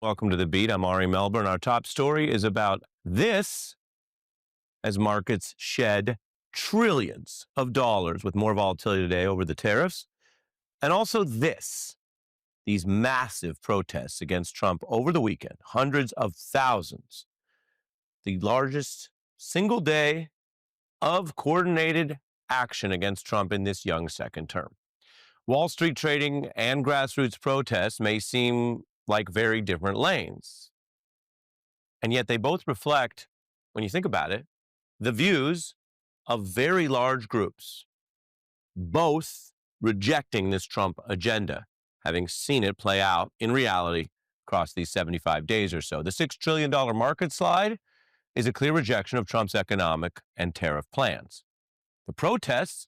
Welcome to The Beat. I'm Ari Melbourne. Our top story is about this as markets shed trillions of dollars with more volatility today over the tariffs. And also these massive protests against Trump over the weekend, hundreds of thousands, the largest single day of coordinated action against Trump in this young second term. Wall Street trading and grassroots protests may seem like very different lanes. And yet they both reflect, when you think about it, the views of very large groups, both rejecting this Trump agenda, having seen it play out in reality across these 75 days or so. The $6 trillion market slide is a clear rejection of Trump's economic and tariff plans. The protests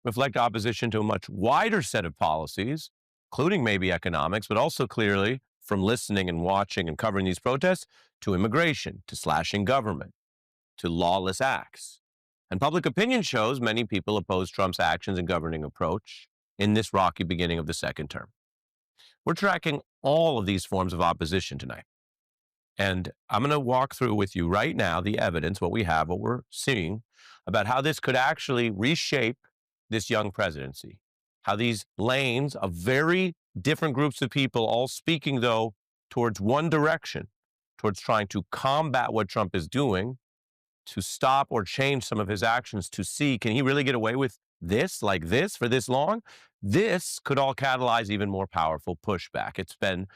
reflect opposition to a much wider set of policies, including maybe economics, but also clearly from listening and watching and covering these protests to immigration, to slashing government, to lawless acts. And public opinion shows many people oppose Trump's actions and governing approach in this rocky beginning of the second term. We're tracking all of these forms of opposition tonight. And I'm going to walk through with you right now the evidence, what we have, what we're seeing about how this could actually reshape this young presidency, how these lanes of very different groups of people all speaking, though, towards one direction, towards trying to combat what Trump is doing, to stop or change some of his actions, to see, can he really get away with this, like this, for this long? This could all catalyze even more powerful pushback. It's been,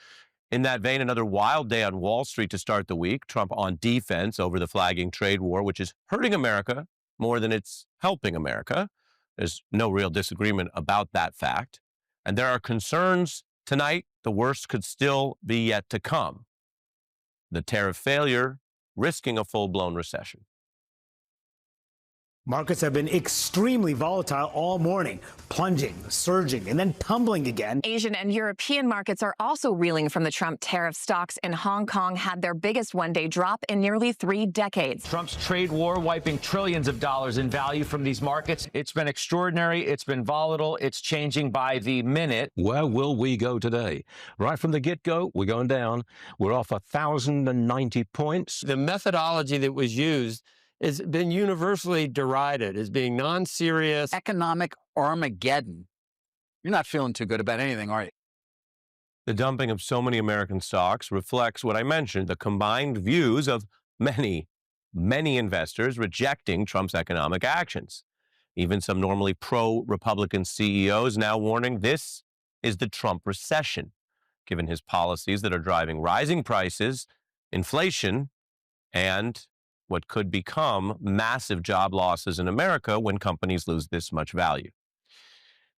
in that vein, another wild day on Wall Street to start the week. Trump on defense over the flagging trade war, which is hurting America more than it's helping America. There's no real disagreement about that fact. And there are concerns tonight the worst could still be yet to come. The tariff failure risking a full-blown recession. Markets have been extremely volatile all morning, plunging, surging, and then tumbling again. Asian and European markets are also reeling from the Trump tariff. Stocks in Hong Kong had their biggest one-day drop in nearly 3 decades. Trump's trade war wiping trillions of dollars in value from these markets. It's been extraordinary. It's been volatile. It's changing by the minute. Where will we go today? Right from the get-go, we're going down. We're off 1,090 points. The methodology that was used has been universally derided as being non-serious. Economic Armageddon. You're not feeling too good about anything, are you? The dumping of so many American stocks reflects what I mentioned, the combined views of many investors rejecting Trump's economic actions. Even some normally pro-Republican CEOs now warning this is the Trump recession, given his policies that are driving rising prices, inflation, and what could become massive job losses in America when companies lose this much value.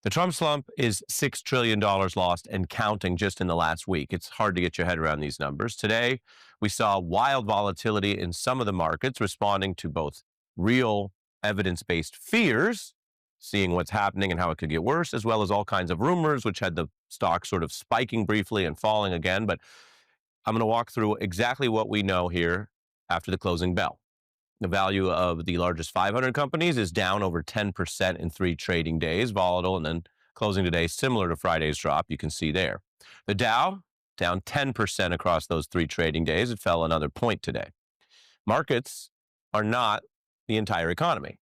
The Trump slump is $6 trillion lost and counting just in the last week. It's hard to get your head around these numbers. Today, we saw wild volatility in some of the markets responding to both real evidence-based fears, seeing what's happening and how it could get worse, as well as all kinds of rumors, which had the stock sort of spiking briefly and falling again. But I'm going to walk through exactly what we know here after the closing bell. The value of the largest 500 companies is down over 10% in 3 trading days, volatile, and then closing today similar to Friday's drop, you can see there. The Dow down 10% across those 3 trading days. It fell another point today. Markets are not the entire economy,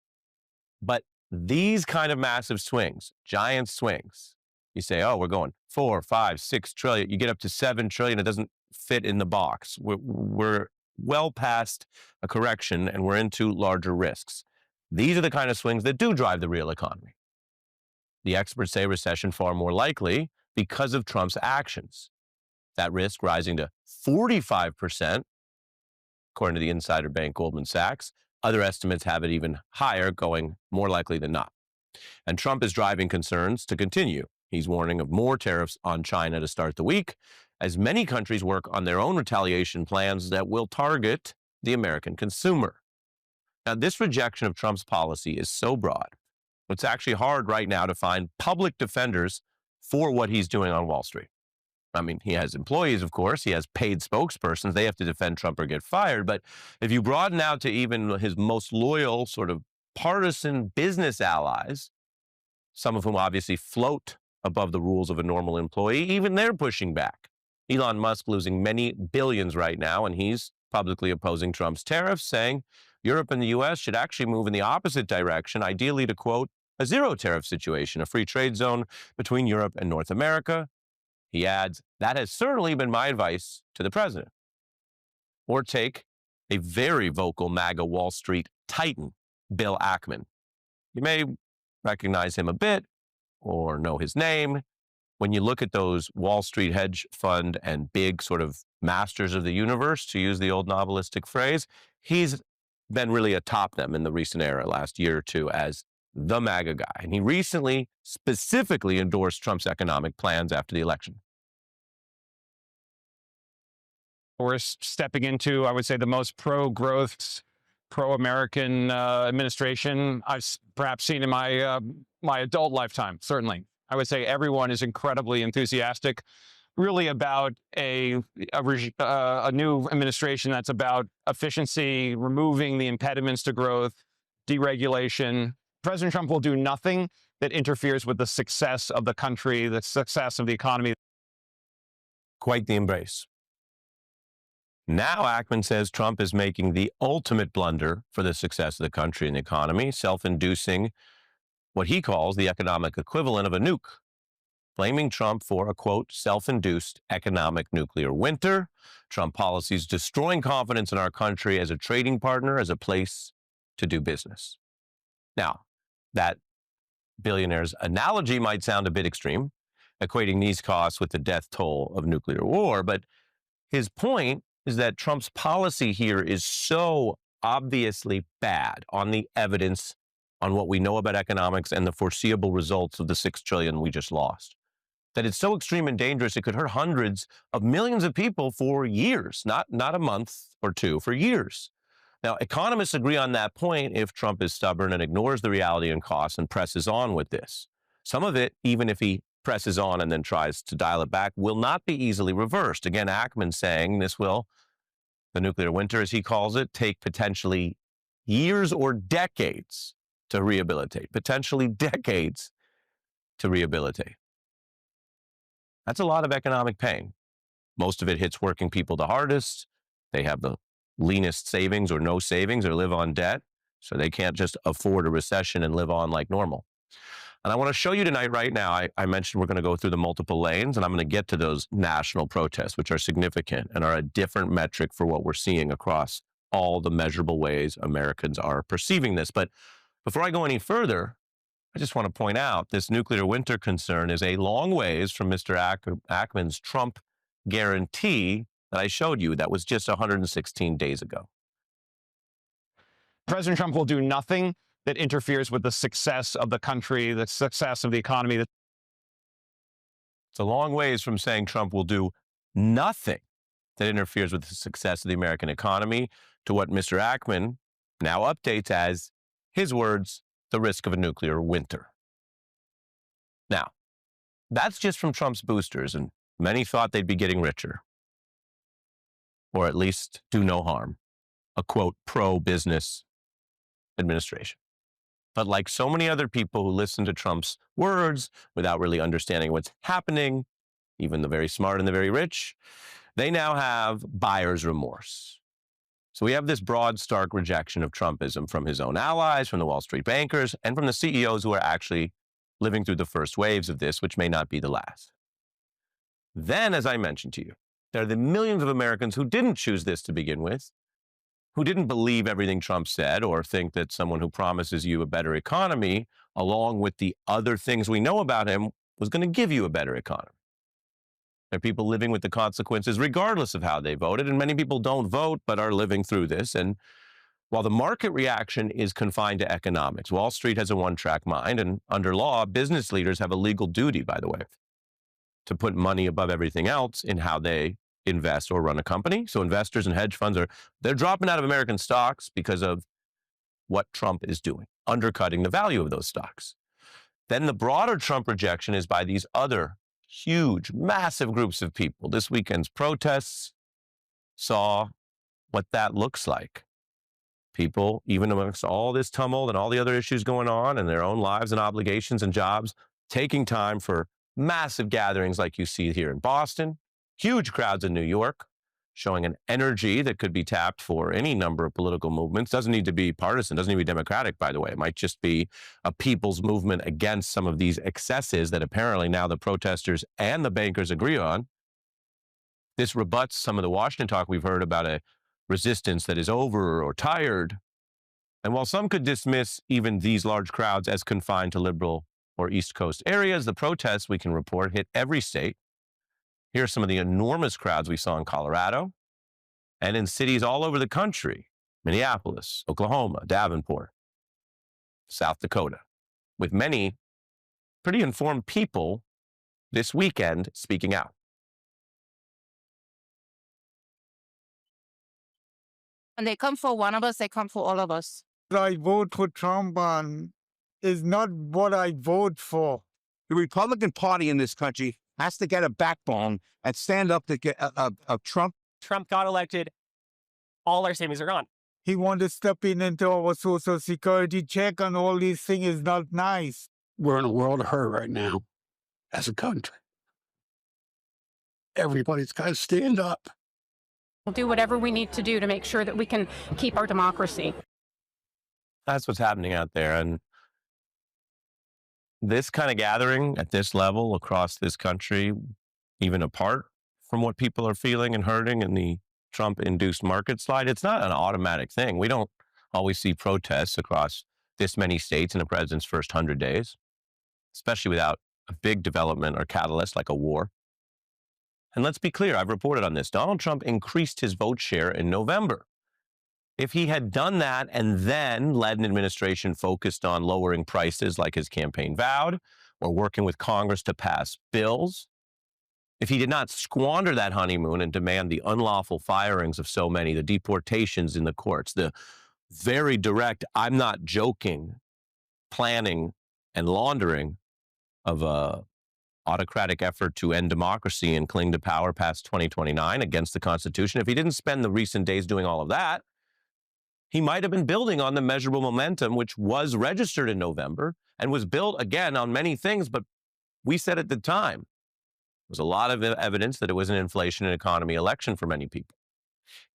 but these kind of massive swings, giant swings, you say, oh, we're going 4, 5, 6 trillion. You get up to 7 trillion. It doesn't fit in the box. We're well past a correction and we're into larger risks. These are the kind of swings that do drive the real economy. The experts say recession far more likely because of Trump's actions. That risk rising to 45%, according to the insider bank Goldman Sachs. Other estimates have it even higher, going more likely than not. And Trump is driving concerns to continue. He's warning of more tariffs on China to start the week, as many countries work on their own retaliation plans that will target the American consumer. Now, this rejection of Trump's policy is so broad, it's actually hard right now to find public defenders for what he's doing on Wall Street. I mean, he has employees, of course. He has paid spokespersons. They have to defend Trump or get fired. But if you broaden out to even his most loyal sort of partisan business allies, some of whom obviously float above the rules of a normal employee, even they're pushing back. Elon Musk losing many billions right now, and he's publicly opposing Trump's tariffs, saying Europe and the U.S. should actually move in the opposite direction, ideally to, quote, a zero tariff situation, a free trade zone between Europe and North America. He adds, that has certainly been my advice to the president. Or take a very vocal MAGA Wall Street titan, Bill Ackman. You may recognize him a bit or know his name. When you look at those Wall Street hedge fund and big sort of masters of the universe, to use the old novelistic phrase, he's been really atop them in the recent era, last year or two, as the MAGA guy. And he recently specifically endorsed Trump's economic plans after the election. We're stepping into, I would say, the most pro-growth, pro-American administration I've perhaps seen in my my adult lifetime, certainly. I would say everyone is incredibly enthusiastic, really about a new administration that's about efficiency, removing the impediments to growth, deregulation. President Trump will do nothing that interferes with the success of the country, the success of the economy. Quite the embrace. Now Ackman says Trump is making the ultimate blunder for the success of the country and the economy, self-inducing what he calls the economic equivalent of a nuke, blaming Trump for a, quote, self-induced economic nuclear winter. Trump policies destroying confidence in our country as a trading partner, as a place to do business. Now, that billionaire's analogy might sound a bit extreme, equating these costs with the death toll of nuclear war, but his point is that Trump's policy here is so obviously bad on the evidence, on what we know about economics and the foreseeable results of the $6 trillion we just lost, that it's so extreme and dangerous it could hurt hundreds of millions of people for years, not a month or two, for years. Now, economists agree on that point if Trump is stubborn and ignores the reality and costs and presses on with this. Some of it, even if he presses on and then tries to dial it back, will not be easily reversed. Again, Ackman saying this will, the nuclear winter, as he calls it, take potentially years or decades to rehabilitate, potentially decades to rehabilitate. That's a lot of economic pain. Most of it hits working people the hardest. They have the leanest savings or no savings or live on debt, so they can't just afford a recession and live on like normal. And I want to show you tonight, right now, I mentioned we're going to go through the multiple lanes, and I'm going to get to those national protests, which are significant and are a different metric for what we're seeing across all the measurable ways Americans are perceiving this. But before I go any further, I just want to point out this nuclear winter concern is a long ways from Mr. Ackman's Trump guarantee that I showed you that was just 116 days ago. President Trump will do nothing that interferes with the success of the country, the success of the economy. It's a long ways from saying Trump will do nothing that interferes with the success of the American economy to what Mr. Ackman now updates as, his words, the risk of a nuclear winter. Now, that's just from Trump's boosters, and many thought they'd be getting richer, or at least do no harm, a, quote, pro-business administration. But like so many other people who listen to Trump's words without really understanding what's happening, even the very smart and the very rich, they now have buyer's remorse. So we have this broad, stark rejection of Trumpism from his own allies, from the Wall Street bankers, and from the CEOs who are actually living through the first waves of this, which may not be the last. Then, as I mentioned to you, there are the millions of Americans who didn't choose this to begin with, who didn't believe everything Trump said or think that someone who promises you a better economy, along with the other things we know about him, was going to give you a better economy. There are people living with the consequences regardless of how they voted, and many people don't vote but are living through this. And while the market reaction is confined to economics, Wall Street has a one-track mind, and under law, business leaders have a legal duty, by the way, to put money above everything else in how they invest or run a company. So investors and hedge funds they're dropping out of American stocks because of what Trump is doing, undercutting the value of those stocks. Then the broader Trump rejection is by these other huge, massive groups of people. This weekend's protests saw what that looks like. People, even amongst all this tumult and all the other issues going on in their own lives and obligations and jobs, taking time for massive gatherings like you see here in Boston, Huge crowds in New York, showing an energy that could be tapped for any number of political movements. Doesn't need to be partisan, doesn't need to be democratic, by the way. It might just be a people's movement against some of these excesses that apparently now the protesters and the bankers agree on. This rebuts some of the Washington talk we've heard about a resistance that is over or tired. And while some could dismiss even these large crowds as confined to liberal or East Coast areas, the protests, we can report, hit every state. Here are some of the enormous crowds we saw in Colorado and in cities all over the country: Minneapolis, Oklahoma, Davenport, South Dakota, with many pretty informed people this weekend speaking out. When they come for one of us, they come for all of us. I vote for Trump is not what I vote for. The Republican Party in this country has to get a backbone and stand up to get Trump. Trump got elected. All our savings are gone. He wants to step into our Social Security check and all these things is not nice. We're in a world of hurt right now as a country. Everybody's got to stand up. We'll do whatever we need to do to make sure that we can keep our democracy. That's what's happening out there. And this kind of gathering at this level across this country, even apart from what people are feeling and hurting in the Trump-induced market slide, it's not an automatic thing. We don't always see protests across this many states in a president's first 100 days, especially without a big development or catalyst like a war. And let's be clear, I've reported on this. Donald Trump increased his vote share in November. If he had done that and then led an administration focused on lowering prices like his campaign vowed, or working with Congress to pass bills, if he did not squander that honeymoon and demand the unlawful firings of so many, the deportations in the courts, the very direct, I'm not joking, planning and laundering of a autocratic effort to end democracy and cling to power past 2029 against the Constitution, if he didn't spend the recent days doing all of that, he might have been building on the measurable momentum which was registered in November and was built again on many things. But we said at the time, there was a lot of evidence that it was an inflation and economy election for many people.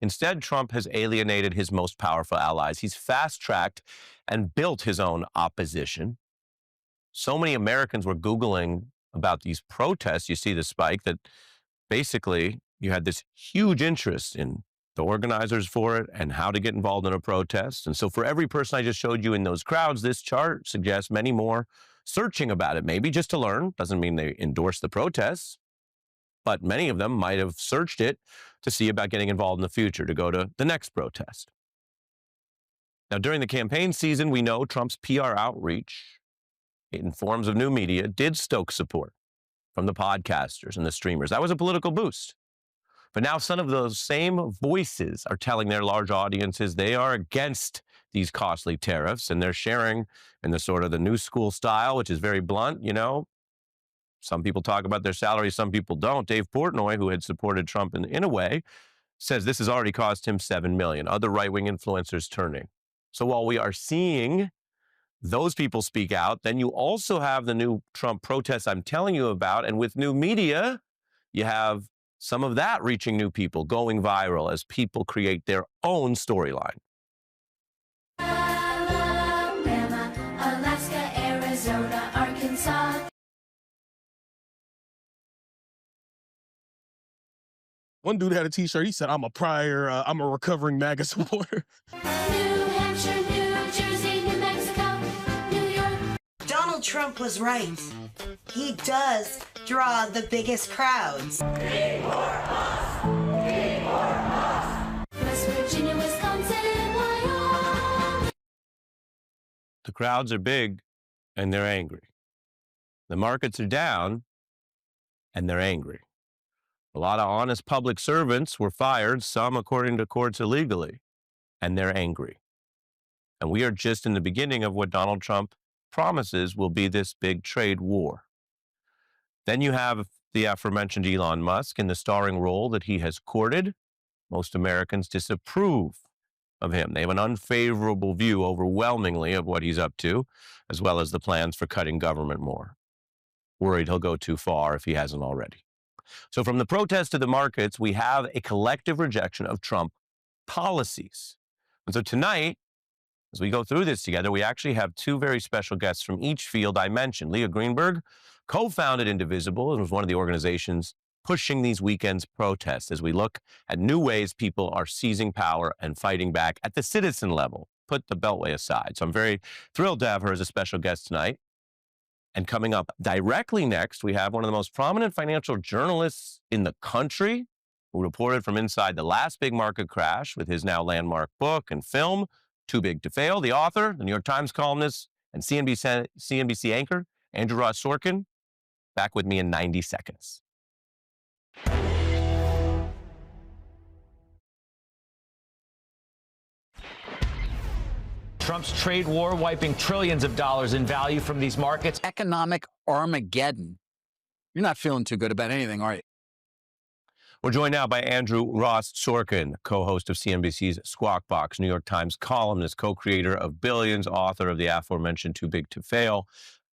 Instead, Trump has alienated his most powerful allies. He's fast-tracked and built his own opposition. So many Americans were Googling about these protests. You see the spike that basically you had this huge interest in the organizers for it and how to get involved in a protest. And so for every person I just showed you in those crowds, this chart suggests many more searching about it, maybe just to learn. Doesn't mean they endorse the protests, but many of them might have searched it to see about getting involved in the future, to go to the next protest. Now, during the campaign season, we know Trump's PR outreach in forms of new media did stoke support from the podcasters and the streamers. That was a political boost. But now some of those same voices are telling their large audiences they are against these costly tariffs, and they're sharing in the sort of the new school style, which is very blunt. You know, some people talk about their salaries, some people don't. Dave Portnoy, who had supported Trump in a way, says this has already cost him $7 million. Other right-wing influencers turning. So while we are seeing those people speak out, then you also have the new Trump protests I'm telling you about. And with new media, you have some of that reaching new people, going viral as people create their own storyline. Alabama, Alaska, Arizona, Arkansas. One dude had a t-shirt. He said, I'm a recovering MAGA supporter. New Hampshire, New Jersey, New Mexico, New York. Donald Trump was right. He does draw the biggest crowds. West Virginia, Wisconsin, Wyoming. The crowds are big and they're angry. The markets are down and they're angry. A lot of honest public servants were fired, some according to courts illegally, and they're angry. And we are just in the beginning of what Donald Trump promises will be this big trade war. Then you have the aforementioned Elon Musk in the starring role that he has courted. Most Americans disapprove of him. They have an unfavorable view overwhelmingly of what he's up to, as well as the plans for cutting government more. Worried he'll go too far if he hasn't already. So from the protest to the markets, we have a collective rejection of Trump policies. And so tonight, as we go through this together, we actually have two very special guests from each field I mentioned. Leah Greenberg co-founded Indivisible and was one of the organizations pushing these weekend's protests as we look at new ways people are seizing power and fighting back at the citizen level. Put the Beltway aside. So I'm very thrilled to have her as a special guest tonight. And coming up directly next, we have one of the most prominent financial journalists in the country who reported from inside the last big market crash with his now landmark book and film, Too Big to Fail. The author, the New York Times columnist, and CNBC anchor, Andrew Ross Sorkin, back with me in 90 seconds. Trump's trade war wiping trillions of dollars in value from these markets. Economic Armageddon. You're not feeling too good about anything, are you? We're joined now by Andrew Ross Sorkin, co-host of CNBC's Squawk Box, New York Times columnist, co-creator of Billions, author of the aforementioned Too Big to Fail.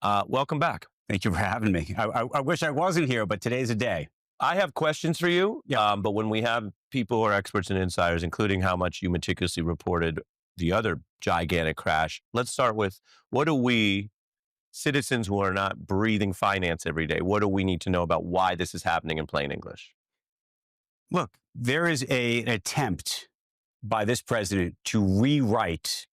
Welcome back. Thank you for having me. I wish I wasn't here, but today's a day. I have questions for you, but when we have people who are experts and insiders, including how much you meticulously reported the other gigantic crash, let's start with, what do we, citizens who are not breathing finance every day, what do we need to know about why this is happening in plain English? Look, there is an attempt by this president to rewrite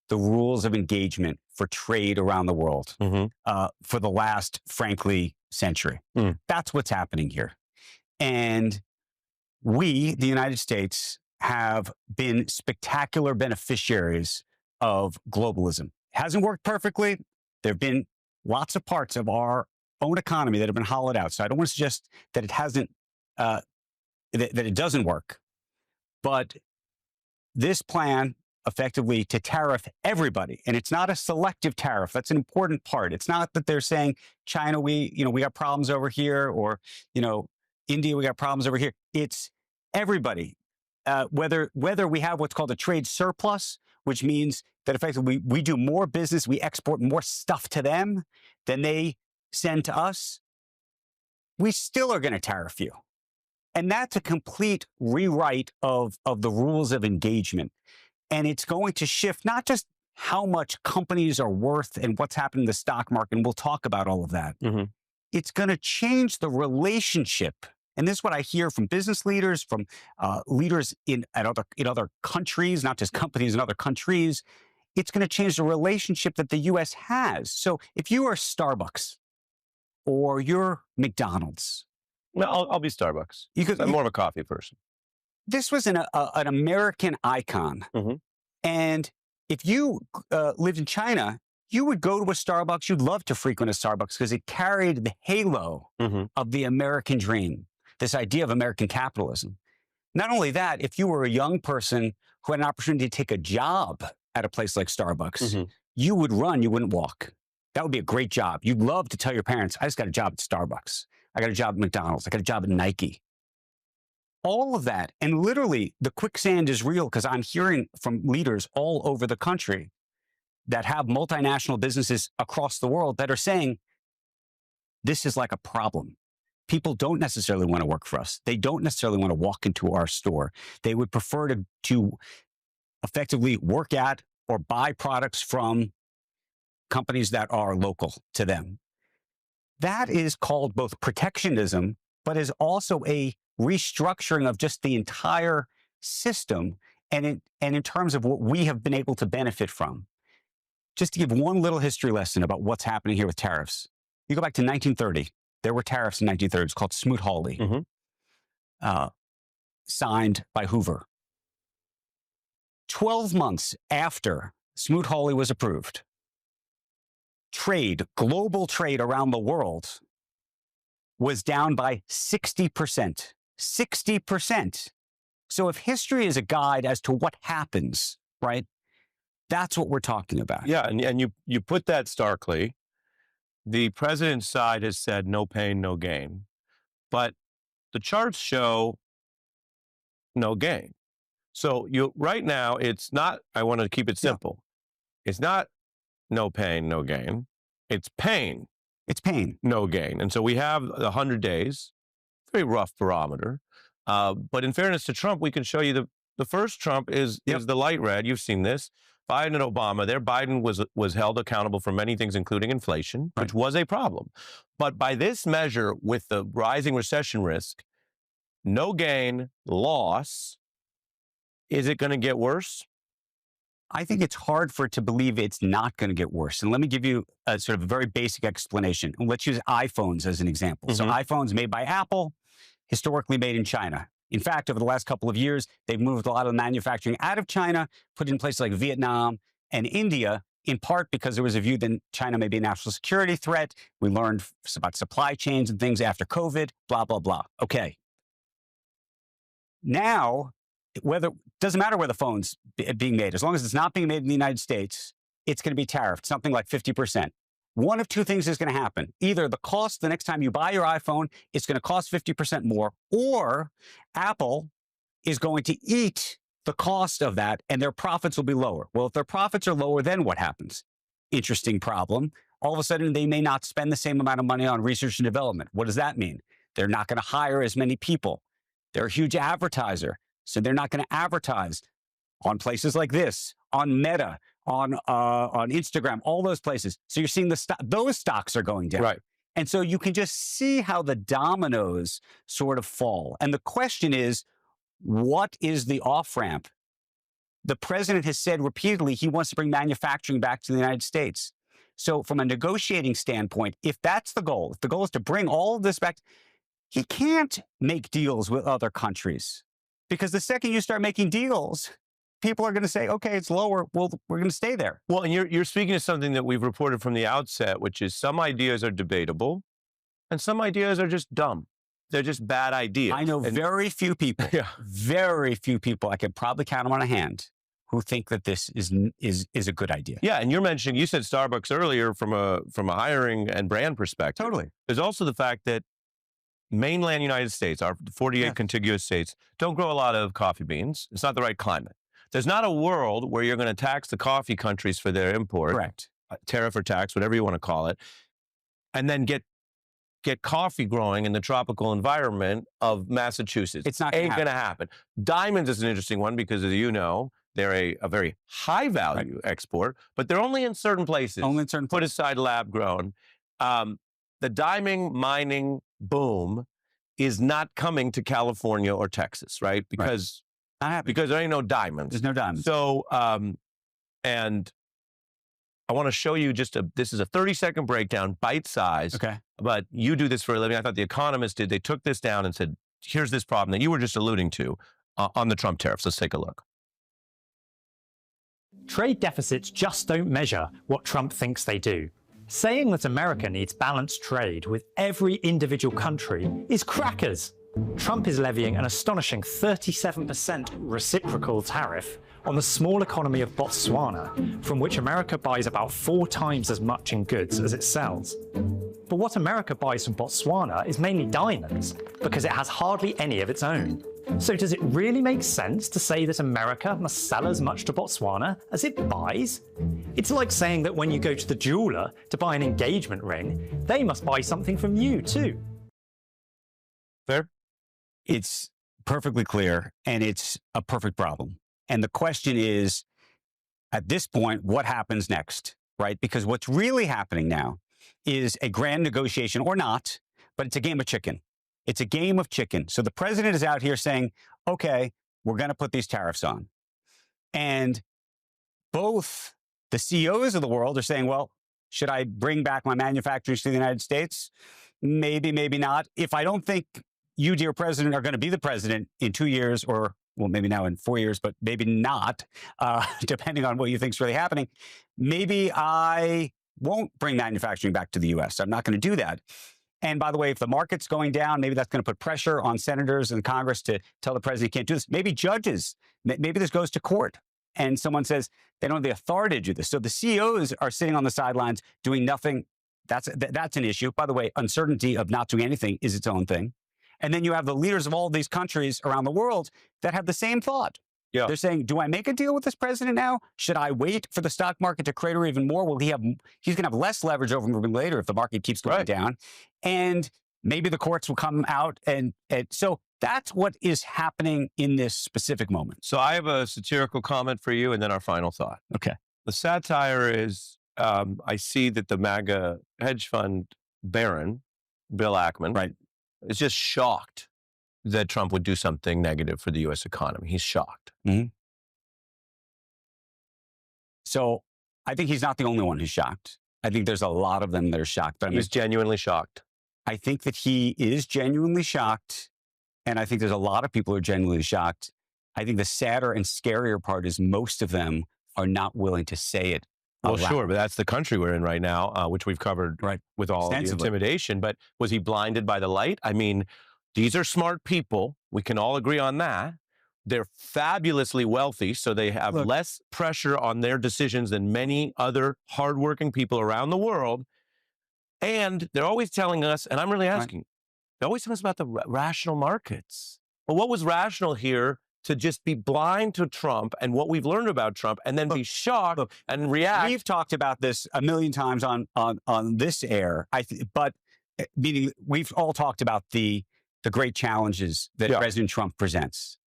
the rules of engagement for trade around the world for the last, frankly, century. That's what's happening here. And we, the United States, have been spectacular beneficiaries of globalism. It hasn't worked perfectly. There have been lots of parts of our own economy that have been hollowed out. So I don't want to suggest that it hasn't, that it doesn't work. But this plan effectively to tariff everybody, and it's not a selective tariff. That's an important part. It's not that they're saying, China, we got problems over here, or, India, we got problems over here. It's everybody. Whether we have what's called a trade surplus, which means that effectively we do more business, we export more stuff to them than they send to us, we still are going to tariff you. And that's a complete rewrite of the rules of engagement. And it's going to shift not just how much companies are worth and what's happening in the stock market, and we'll talk about all of that. It's going to change the relationship. And this is what I hear from business leaders, from leaders in other countries, not just companies in other countries. It's going to change the relationship that the U.S. has. So if you are Starbucks or you're McDonald's. Well, I'll be Starbucks. I'm more of a coffee person. This was an American icon. And if you lived in China, you would go to a Starbucks. You'd love to frequent a Starbucks because it carried the halo of the American dream, this idea of American capitalism. Not only that, if you were a young person who had an opportunity to take a job at a place like Starbucks, you would run, you wouldn't walk. That would be a great job. You'd love to tell your parents, I just got a job at Starbucks. I got a job at McDonald's. I got a job at Nike. All of that. And literally, the quicksand is real because I'm hearing from leaders all over the country that have multinational businesses across the world that are saying, this is like a problem. People don't necessarily want to work for us. They don't necessarily want to walk into our store. They would prefer to effectively work at or buy products from companies that are local to them. That is called both protectionism, but is also a restructuring of just the entire system and in terms of what we have been able to benefit from. Just to give one little history lesson about what's happening here with tariffs. You go back to 1930. There were tariffs in 1930. It's called Smoot-Hawley, signed by Hoover. 12 months after Smoot-Hawley was approved, global trade around the world was down by 60%. 60%. So if history is a guide as to what happens, right, that's what we're talking about. Yeah, and you put that starkly. The president's side has said no pain, no gain. But the charts show no gain. So right now, it's not, I want to keep it simple. Yeah. It's not no pain, no gain. It's pain. It's pain. No gain. And so we have 100 days, very rough barometer. But in fairness to Trump, we can show you the first Trump is the light red. You've seen this. Biden and Obama there. Biden was held accountable for many things, including inflation, which was a problem. But by this measure, with the rising recession risk, no gain, loss, is it going to get worse? I think it's hard for it to believe it's not going to get worse. And let me give you a sort of very basic explanation. And let's use iPhones as an example. So iPhones made by Apple, historically made in China. In fact, over the last couple of years, they've moved a lot of the manufacturing out of China, put in places like Vietnam and India, in part because there was a view that China may be a national security threat. We learned about supply chains and things after COVID, blah, blah, blah. Okay. Now, doesn't matter where the phone's being made. As long as it's not being made in the United States, it's going to be tariffed, something like 50%. One of two things is going to happen. Either the cost the next time you buy your iPhone, it's going to cost 50% more, or Apple is going to eat the cost of that and their profits will be lower. Well, if their profits are lower, then what happens? Interesting problem. All of a sudden, they may not spend the same amount of money on research and development. What does that mean? They're not going to hire as many people. They're a huge advertiser, so they're not going to advertise on places like this, on Meta, on Instagram, all those places. So you're seeing those stocks are going down. Right. And so you can just see how the dominoes sort of fall. And the question is, what is the off-ramp? The president has said repeatedly he wants to bring manufacturing back to the United States. So from a negotiating standpoint, if that's the goal, if the goal is to bring all of this back, he can't make deals with other countries. Because the second you start making deals, people are going to say, okay, it's lower. Well, we're going to stay there. Well, and you're speaking to something that we've reported from the outset, which is some ideas are debatable and some ideas are just dumb. They're just bad ideas. I know very few people, very few people, I could probably count them on a hand, who think that this is a good idea. Yeah, and you said Starbucks earlier from a hiring and brand perspective. Totally. There's also the fact that mainland United States, our 48 contiguous states, don't grow a lot of coffee beans. It's not the right climate. There's not a world where you're going to tax the coffee countries for their import. Correct. Tariff or tax, whatever you want to call it, and then get coffee growing in the tropical environment of Massachusetts. It's not going to happen. Diamonds is an interesting one because, as you know, they're a very high value export, but they're only in certain places. Only in certain places. Put aside lab grown. The diamond mining boom is not coming to California or Texas, right? Because there ain't no diamonds. There's no diamonds. So, and I want to show you this is a 30-second breakdown, bite size. Okay. But you do this for a living. I thought The Economist did. They took this down and said, here's this problem that you were just alluding to on the Trump tariffs. Let's take a look. Trade deficits just don't measure what Trump thinks they do. Saying that America needs balanced trade with every individual country is crackers. Trump is levying an astonishing 37% reciprocal tariff on the small economy of Botswana, from which America buys about 4 times as much in goods as it sells. But what America buys from Botswana is mainly diamonds, because it has hardly any of its own. So does it really make sense to say that America must sell as much to Botswana as it buys? It's like saying that when you go to the jeweler to buy an engagement ring, they must buy something from you too. Fair? It's perfectly clear, and it's a perfect problem. And the question is, at this point, what happens next, right? Because what's really happening now is a grand negotiation, or not, but it's a game of chicken. It's a game of chicken. So the president is out here saying, okay, we're going to put these tariffs on. And both the CEOs of the world are saying, well, should I bring back my manufacturers to the United States? Maybe, maybe not. If I don't think you, dear president, are going to be the president in 2 years, or, well, maybe now in 4 years, but maybe not, depending on what you think is really happening, maybe I won't bring manufacturing back to the U.S. I'm not going to do that. And by the way, if the market's going down, maybe that's going to put pressure on senators and Congress to tell the president he can't do this. Maybe judges, maybe this goes to court and someone says they don't have the authority to do this. So the CEOs are sitting on the sidelines doing nothing. That's an issue. By the way, uncertainty of not doing anything is its own thing. And then you have the leaders of all these countries around the world that have the same thought. Yeah. They're saying, do I make a deal with this president now? Should I wait for the stock market to crater even more? He's going to have less leverage over moving later if the market keeps going down. And Maybe the courts will come out. And so that's what is happening in this specific moment. So I have a satirical comment for you and then our final thought. Okay. The satire is, I see that the MAGA hedge fund baron, Bill Ackman, right, is just shocked that Trump would do something negative for the U.S. economy. He's shocked. Mm-hmm. So I think he's not the only one who's shocked. I think there's a lot of them that are shocked. But He's genuinely shocked. I think that he is genuinely shocked. And I think there's a lot of people who are genuinely shocked. I think the sadder and scarier part is most of them are not willing to say it. Well, sure, but that's the country we're in right now, which we've covered with all the intimidation. But was he blinded by the light? I mean, these are smart people. We can all agree on that. They're fabulously wealthy, so they have less pressure on their decisions than many other hardworking people around the world. And they're always telling us, and I'm really asking, they're always telling us about the rational markets. Well, what was rational here to just be blind to Trump and what we've learned about Trump and then be shocked and react? We've talked about this a million times on this air, but meaning we've all talked about the great challenges that President Trump presents.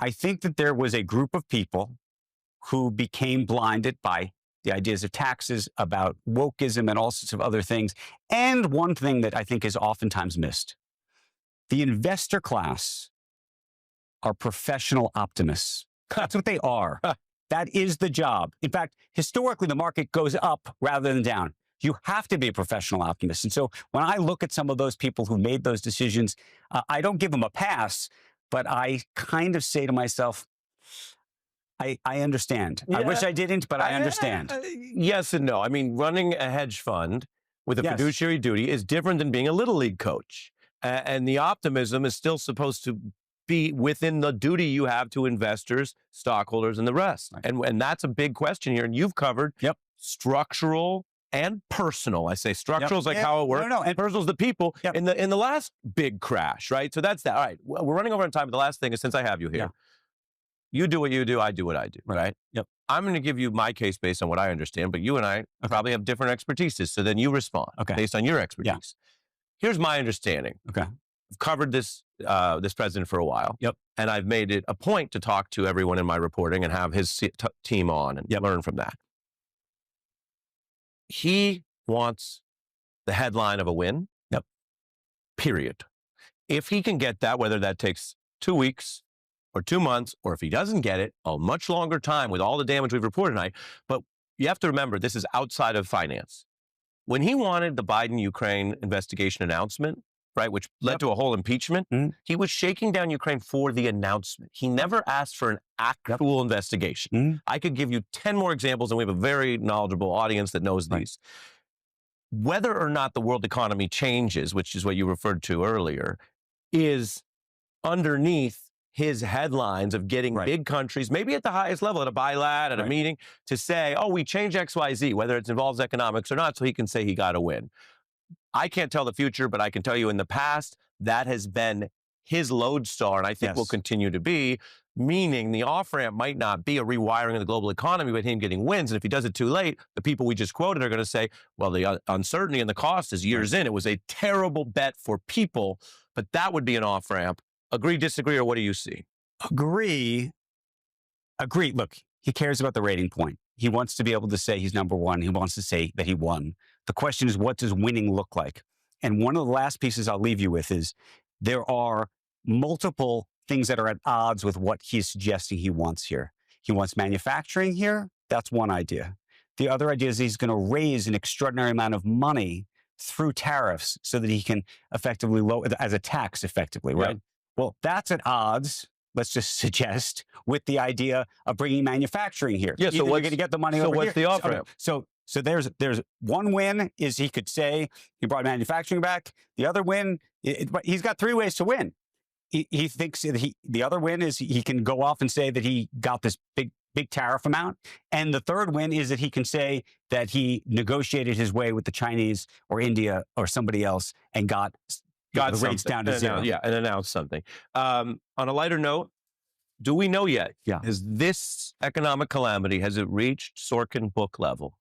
I think that there was a group of people who became blinded by the ideas of taxes, about wokeism and all sorts of other things. And one thing that I think is oftentimes missed, the investor class are professional optimists. That's what they are. That is the job. In fact, historically, the market goes up rather than down. You have to be a professional optimist. And so when I look at some of those people who made those decisions, I don't give them a pass, but I kind of say to myself, I understand. I wish I didn't, but I understand. Yes and no. I mean, running a hedge fund with a fiduciary duty is different than being a little league coach. And the optimism is still supposed to be within the duty you have to investors, stockholders, and the rest. Right. And that's a big question here. And you've covered structural and personal. I say structural is like how it works. And personal is the people in the last big crash, right? So that's that. All right. Well, we're running over on time. But the last thing is, since I have you here, you do what you do, I do what I do, right? Yep. I'm going to give you my case based on what I understand, but you and I probably have different expertises. So then you respond based on your expertise. Here's my understanding. Okay. I've covered this president for a while. Yep. And I've made it a point to talk to everyone in my reporting and have his team on and learn from that. He wants the headline of a win. Yep. Period. If he can get that, whether that takes 2 weeks or 2 months, or if he doesn't get it, a much longer time with all the damage we've reported tonight. But you have to remember, this is outside of finance. When he wanted the Biden-Ukraine investigation announcement, right, which led to a whole impeachment, he was shaking down Ukraine for the announcement. He never asked for an actual investigation. I could give you 10 more examples, and we have a very knowledgeable audience that knows these. Whether or not the world economy changes, which is what you referred to earlier, is underneath his headlines of getting big countries, maybe at the highest level, at a bilat, at a meeting, to say, oh, we changed XYZ, whether it involves economics or not, so he can say he got a win. I can't tell the future, but I can tell you in the past, that has been his lodestar, and I think will continue to be, meaning the off-ramp might not be a rewiring of the global economy, but him getting wins. And if he does it too late, the people we just quoted are going to say, well, the uncertainty and the cost is years in. It was a terrible bet for people, but that would be an off-ramp. Agree, disagree, or what do you see? Agree. Look, he cares about the rating point. He wants to be able to say he's number one. He wants to say that he won. The question is, what does winning look like? And one of the last pieces I'll leave you with is there are multiple things that are at odds with what he's suggesting he wants here. He wants manufacturing here. That's one idea. The other idea is he's going to raise an extraordinary amount of money through tariffs so that he can effectively lower as a tax effectively, right? Well, that's at odds, let's just suggest, with the idea of bringing manufacturing here. Yeah, so we're going to get the money over here. So what's the off-ramp? So there's one win is he could say he brought manufacturing back. The other win, he's got 3 ways to win. He thinks that the other win is he can go off and say that he got this big tariff amount. And the third win is that he can say that he negotiated his way with the Chinese or India or somebody else and got the rates down to zero. And announce something. On a lighter note, do we know yet? Yeah. Has this economic calamity, has it reached Sorkin book level?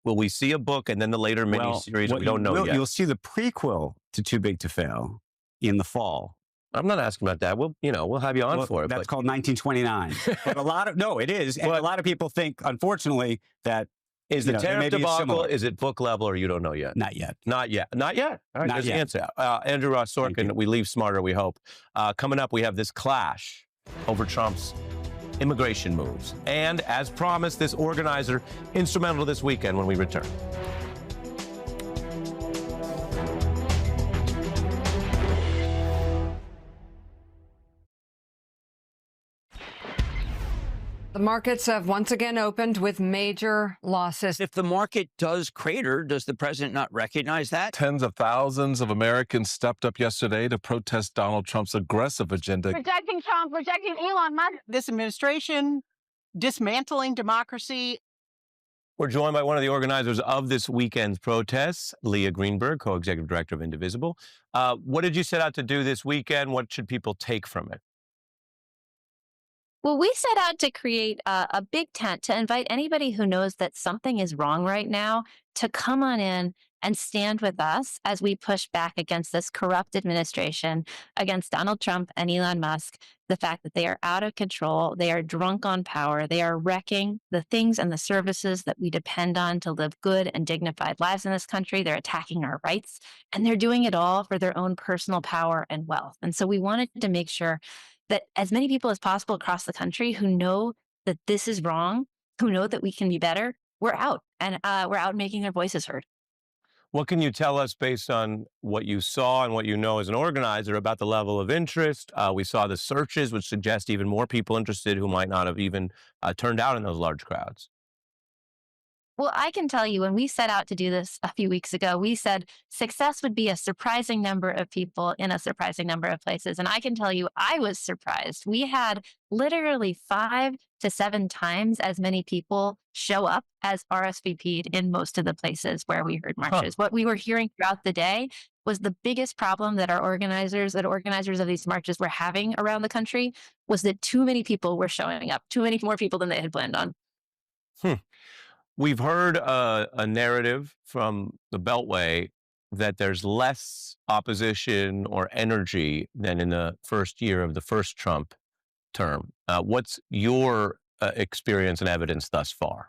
Will we see a book and then the later miniseries? Well, we don't know yet. You'll see the prequel to Too Big to Fail in the fall. I'm not asking about that. We'll have you on for it. That's called 1929. But it is. And a lot of people think, unfortunately, that is the tariff debacle, is it book level, or you don't know yet? Not yet. Not yet. Not yet. All right, there's the answer. Andrew Ross Sorkin, we leave smarter, we hope. Coming up, we have this clash over Trump's immigration moves. And as promised, this organizer instrumental this weekend when we return. The markets have once again opened with major losses. If the market does crater, does the president not recognize that? Tens of thousands of Americans stepped up yesterday to protest Donald Trump's aggressive agenda. Rejecting Trump, rejecting Elon Musk. This administration dismantling democracy. We're joined by one of the organizers of this weekend's protests, Leah Greenberg, co-executive director of Indivisible. What did you set out to do this weekend? What should people take from it? Well, we set out to create a big tent to invite anybody who knows that something is wrong right now to come on in and stand with us as we push back against this corrupt administration, against Donald Trump and Elon Musk, the fact that they are out of control, they are drunk on power, they are wrecking the things and the services that we depend on to live good and dignified lives in this country. They're attacking our rights, and they're doing it all for their own personal power and wealth. And so we wanted to make sure that as many people as possible across the country who know that this is wrong, who know that we can be better, we're out, and we're out making their voices heard. What can you tell us based on what you saw and what you know as an organizer about the level of interest? We saw the searches, which suggest even more people interested who might not have even turned out in those large crowds. Well, I can tell you, when we set out to do this a few weeks ago, we said success would be a surprising number of people in a surprising number of places. And I can tell you, I was surprised. We had literally 5 to 7 times as many people show up as RSVP'd in most of the places where we heard marches. What we were hearing throughout the day was the biggest problem that organizers of these marches were having around the country was that too many people were showing up, too many more people than they had planned on. We've heard a narrative from the Beltway that there's less opposition or energy than in the first year of the first Trump term. What's your experience and evidence thus far?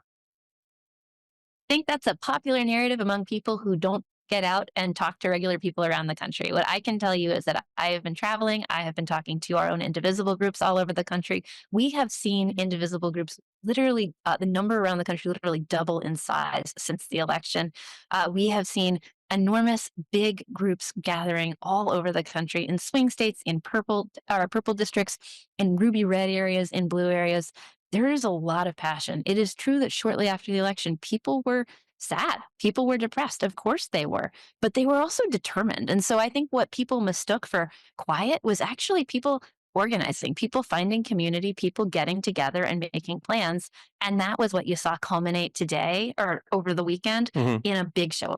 I think that's a popular narrative among people who don't get out and talk to regular people around the country. What I can tell you is that I have been traveling. I have been talking to our own Indivisible groups all over the country. We have seen Indivisible groups literally, the number around the country literally double in size since the election. We have seen enormous big groups gathering all over the country in swing states, in purple districts, in ruby red areas, in blue areas. There is a lot of passion. It is true that shortly after the election, people were sad. People were depressed. Of course they were, but they were also determined. And so I think what people mistook for quiet was actually people organizing, people finding community, people getting together and making plans. And that was what you saw culminate today or over the weekend in a big show.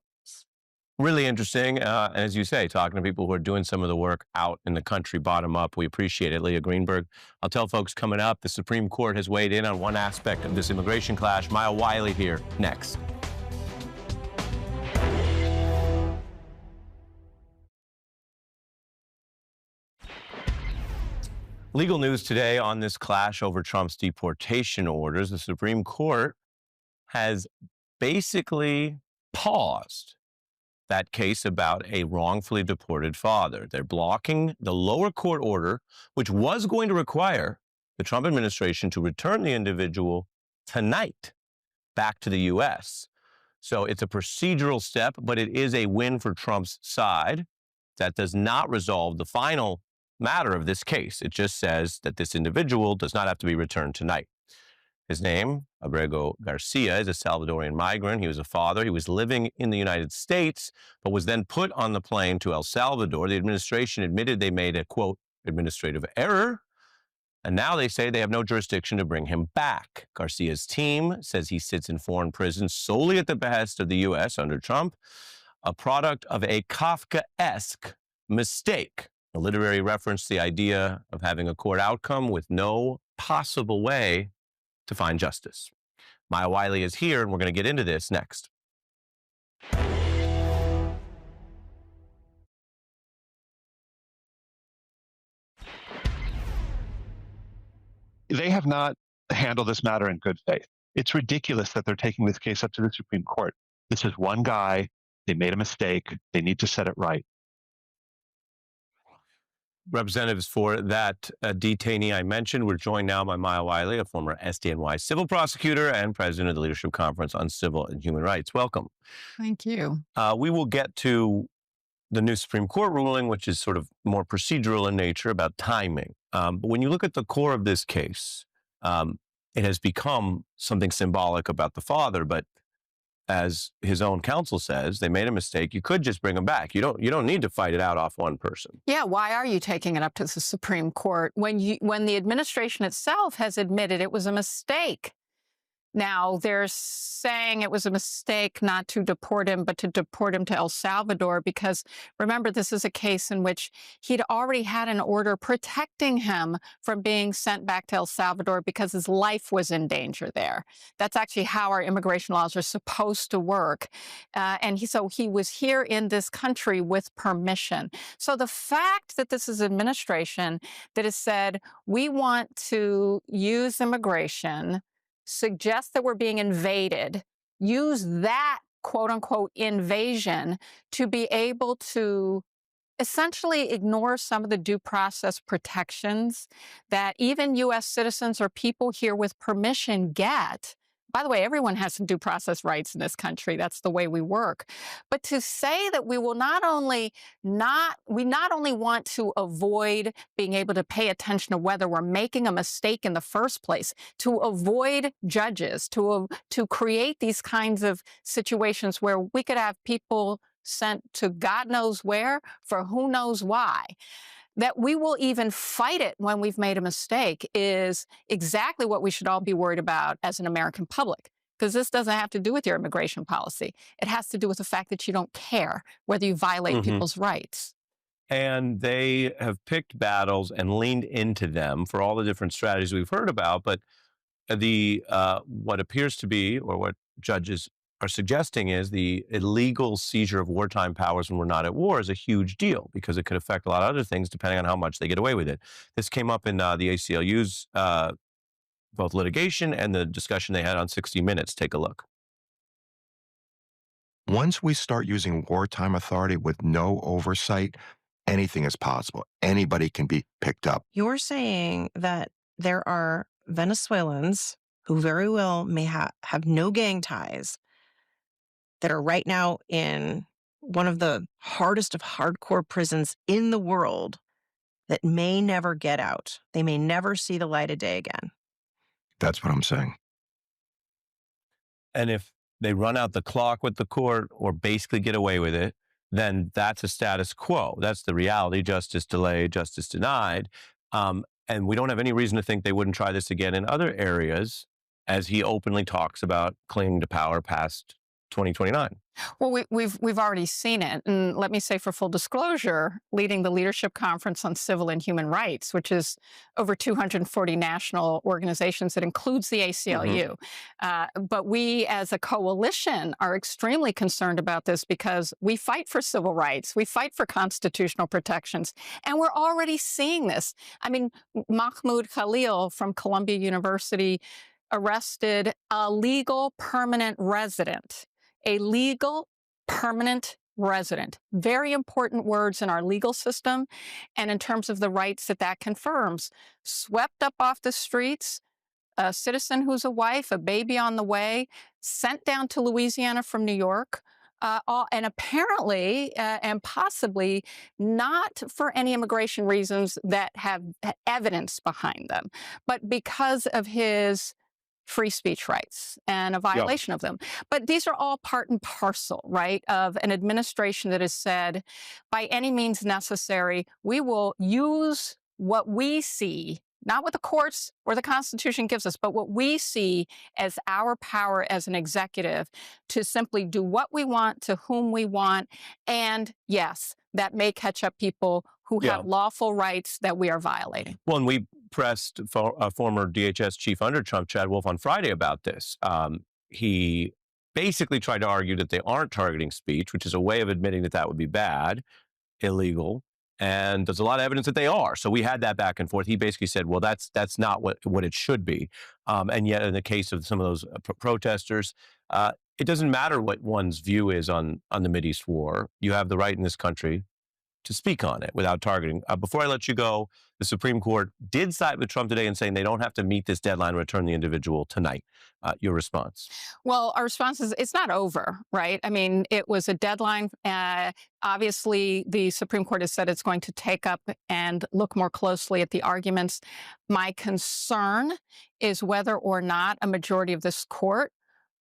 Really interesting. As you say, talking to people who are doing some of the work out in the country, bottom up. We appreciate it. Leah Greenberg. I'll tell folks coming up, the Supreme Court has weighed in on one aspect of this immigration clash. Maya Wiley here next. Legal news today on this clash over Trump's deportation orders. The Supreme Court has basically paused that case about a wrongfully deported father. They're blocking the lower court order, which was going to require the Trump administration to return the individual tonight back to the U.S. So it's a procedural step, but it is a win for Trump's side. That does not resolve the final matter of this case. It just says that this individual does not have to be returned tonight. His name, Abrego Garcia, is a Salvadorian migrant. He was a father. He was living in the United States, but was then put on the plane to El Salvador. The administration admitted they made a, quote, administrative error, and now they say they have no jurisdiction to bring him back. Garcia's team says he sits in foreign prisons solely at the behest of the U.S. under Trump, a product of a Kafkaesque mistake. A literary reference to the idea of having a court outcome with no possible way to find justice. Maya Wiley is here, and we're going to get into this next. They have not handled this matter in good faith. It's ridiculous that they're taking this case up to the Supreme Court. This is one guy. They made a mistake. They need to set it right. Representatives for that detainee I mentioned were joined now by Maya Wiley, a former SDNY civil prosecutor and president of the Leadership Conference on Civil and Human Rights. Welcome. Thank you. We will get to the new Supreme Court ruling, which is sort of more procedural in nature about timing. But when you look at the core of this case, it has become something symbolic about the father, but as his own counsel says, they made a mistake. You could just bring him back. You don't need to fight it out off one person. Yeah, why are you taking it up to the Supreme Court when the administration itself has admitted it was a mistake? Now, they're saying it was a mistake not to deport him, but to deport him to El Salvador, because remember, this is a case in which he'd already had an order protecting him from being sent back to El Salvador because his life was in danger there. That's actually how our immigration laws are supposed to work. So he was here in this country with permission. So the fact that this is administration that has said, we want to use immigration, suggest that we're being invaded, use that quote unquote invasion to be able to essentially ignore some of the due process protections that even U.S. citizens or people here with permission get. By the way, everyone has some due process rights in this country. That's the way we work. But to say that we will not only want to avoid being able to pay attention to whether we're making a mistake in the first place, to avoid judges, to create these kinds of situations where we could have people sent to God knows where for who knows why, that we will even fight it when we've made a mistake is exactly what we should all be worried about as an American public. Because this doesn't have to do with your immigration policy. It has to do with the fact that you don't care whether you violate people's rights. And they have picked battles and leaned into them for all the different strategies we've heard about. But the what appears to be, or what judges are suggesting, is the illegal seizure of wartime powers when we're not at war is a huge deal because it could affect a lot of other things depending on how much they get away with it. This came up in the ACLU's both litigation and the discussion they had on 60 Minutes. Take a look. Once we start using wartime authority with no oversight, anything is possible. Anybody can be picked up. You're saying that there are Venezuelans who very well may have no gang ties that are right now in one of the hardest of hardcore prisons in the world that may never get out. They may never see the light of day again. That's what I'm saying. And if they run out the clock with the court or basically get away with it, then that's a status quo. That's the reality. Justice delayed, justice denied. And we don't have any reason to think they wouldn't try this again in other areas, as he openly talks about clinging to power past 2029. Well, we've already seen it. And let me say, for full disclosure, leading the Leadership Conference on Civil and Human Rights, which is over 240 national organizations that includes the ACLU. But we as a coalition are extremely concerned about this because we fight for civil rights. We fight for constitutional protections. And we're already seeing this. I mean, Mahmoud Khalil from Columbia University arrested a legal permanent resident. A legal permanent resident. Very important words in our legal system and in terms of the rights that confirms. Swept up off the streets, a citizen who's a wife, a baby on the way, sent down to Louisiana from New York, and apparently and possibly not for any immigration reasons that have evidence behind them, but because of his free speech rights and a violation of them. But these are all part and parcel, right, of an administration that has said, by any means necessary, we will use what we see, not what the courts or the Constitution gives us, but what we see as our power as an executive to simply do what we want to whom we want. And yes, that may catch up people who have lawful rights that we are violating. Well, and we pressed former DHS chief under Trump, Chad Wolf, on Friday about this. He basically tried to argue that they aren't targeting speech, which is a way of admitting that that would be bad, illegal. And there's a lot of evidence that they are. So we had that back and forth. He basically said, well, that's not what it should be. And yet in the case of some of those protesters, it doesn't matter what one's view is on the Mideast war. You have the right in this country to speak on it without targeting. Before I let you go, the Supreme Court did side with Trump today in saying they don't have to meet this deadline and return the individual tonight. Your response? Well, our response is it's not over, right? I mean, it was a deadline. Obviously, the Supreme Court has said it's going to take up and look more closely at the arguments. My concern is whether or not a majority of this court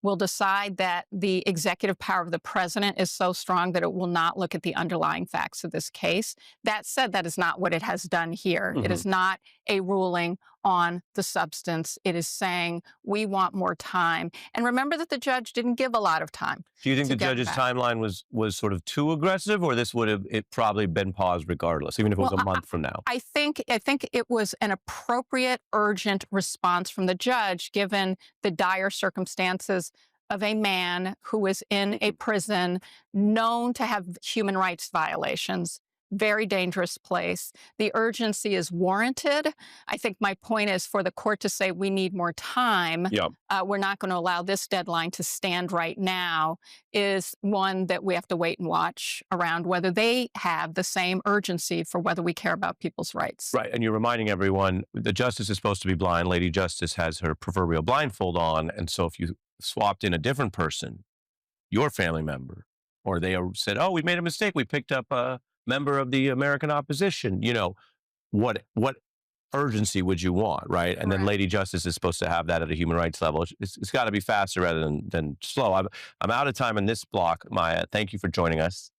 will decide that the executive power of the president is so strong that it will not look at the underlying facts of this case. That said, that is not what it has done here. It is not a ruling on the substance. It is saying we want more time. And remember that the judge didn't give a lot of time. Do you think the judge's timeline was sort of too aggressive, or this would have probably been paused regardless, even if it was a month from now? I think it was an appropriate, urgent response from the judge, given the dire circumstances of a man who is in a prison known to have human rights violations. Very dangerous place. The urgency is warranted. I think my point is for the court to say we need more time. We're not going to allow this deadline to stand right now is one that we have to wait and watch around whether they have the same urgency for whether we care about people's rights. Right. And you're reminding everyone the justice is supposed to be blind. Lady Justice has her proverbial blindfold on. And so if you swapped in a different person, your family member, or they said, oh, we made a mistake. We picked up a member of the American opposition, what urgency would you want, right? And then Lady Justice is supposed to have that at a human rights level. It's got to be faster rather than slow. I'm out of time in this block, Maya. Thank you for joining us.